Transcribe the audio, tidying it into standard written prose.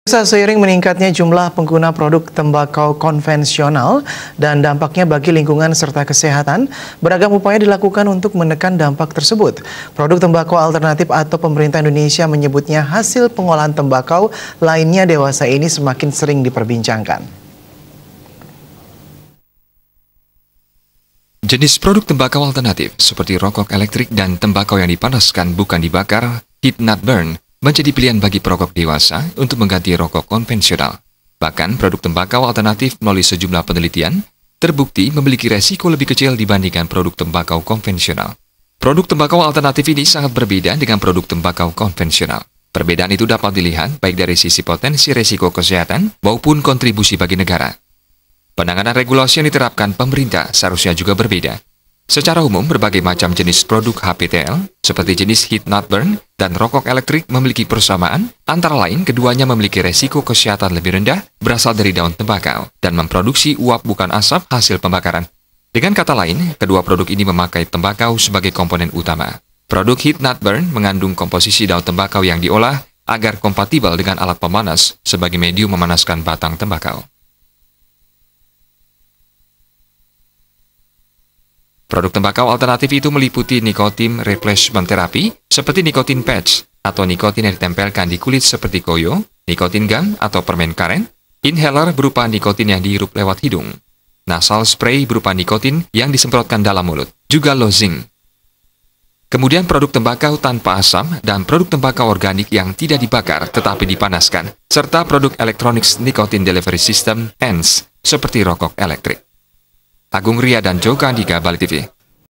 Seiring meningkatnya jumlah pengguna produk tembakau konvensional dan dampaknya bagi lingkungan serta kesehatan, beragam upaya dilakukan untuk menekan dampak tersebut. Produk tembakau alternatif atau pemerintah Indonesia menyebutnya hasil pengolahan tembakau lainnya dewasa ini semakin sering diperbincangkan. Jenis produk tembakau alternatif seperti rokok elektrik dan tembakau yang dipanaskan bukan dibakar, heat not burn, menjadi pilihan bagi perokok dewasa untuk mengganti rokok konvensional. Bahkan produk tembakau alternatif melalui sejumlah penelitian terbukti memiliki resiko lebih kecil dibandingkan produk tembakau konvensional. Produk tembakau alternatif ini sangat berbeda dengan produk tembakau konvensional. Perbedaan itu dapat dilihat baik dari sisi potensi resiko kesehatan maupun kontribusi bagi negara. Penanganan regulasi yang diterapkan pemerintah seharusnya juga berbeda. Secara umum, berbagai macam jenis produk HPTL, seperti jenis heat not burn dan rokok elektrik memiliki persamaan, antara lain keduanya memiliki resiko kesehatan lebih rendah berasal dari daun tembakau dan memproduksi uap bukan asap hasil pembakaran. Dengan kata lain, kedua produk ini memakai tembakau sebagai komponen utama. Produk heat not burn mengandung komposisi daun tembakau yang diolah agar kompatibel dengan alat pemanas sebagai medium memanaskan batang tembakau. Produk tembakau alternatif itu meliputi nikotin replacement therapy seperti nikotin patch atau nikotin yang ditempelkan di kulit seperti koyo, nikotin gum atau permen karet, inhaler berupa nikotin yang dihirup lewat hidung, nasal spray berupa nikotin yang disemprotkan dalam mulut, juga lozing. Kemudian produk tembakau tanpa asam dan produk tembakau organik yang tidak dibakar tetapi dipanaskan, serta produk Electronics Nicotine Delivery System (ENS) seperti rokok elektrik. Agung Ria dan Joko Andika, Bali TV.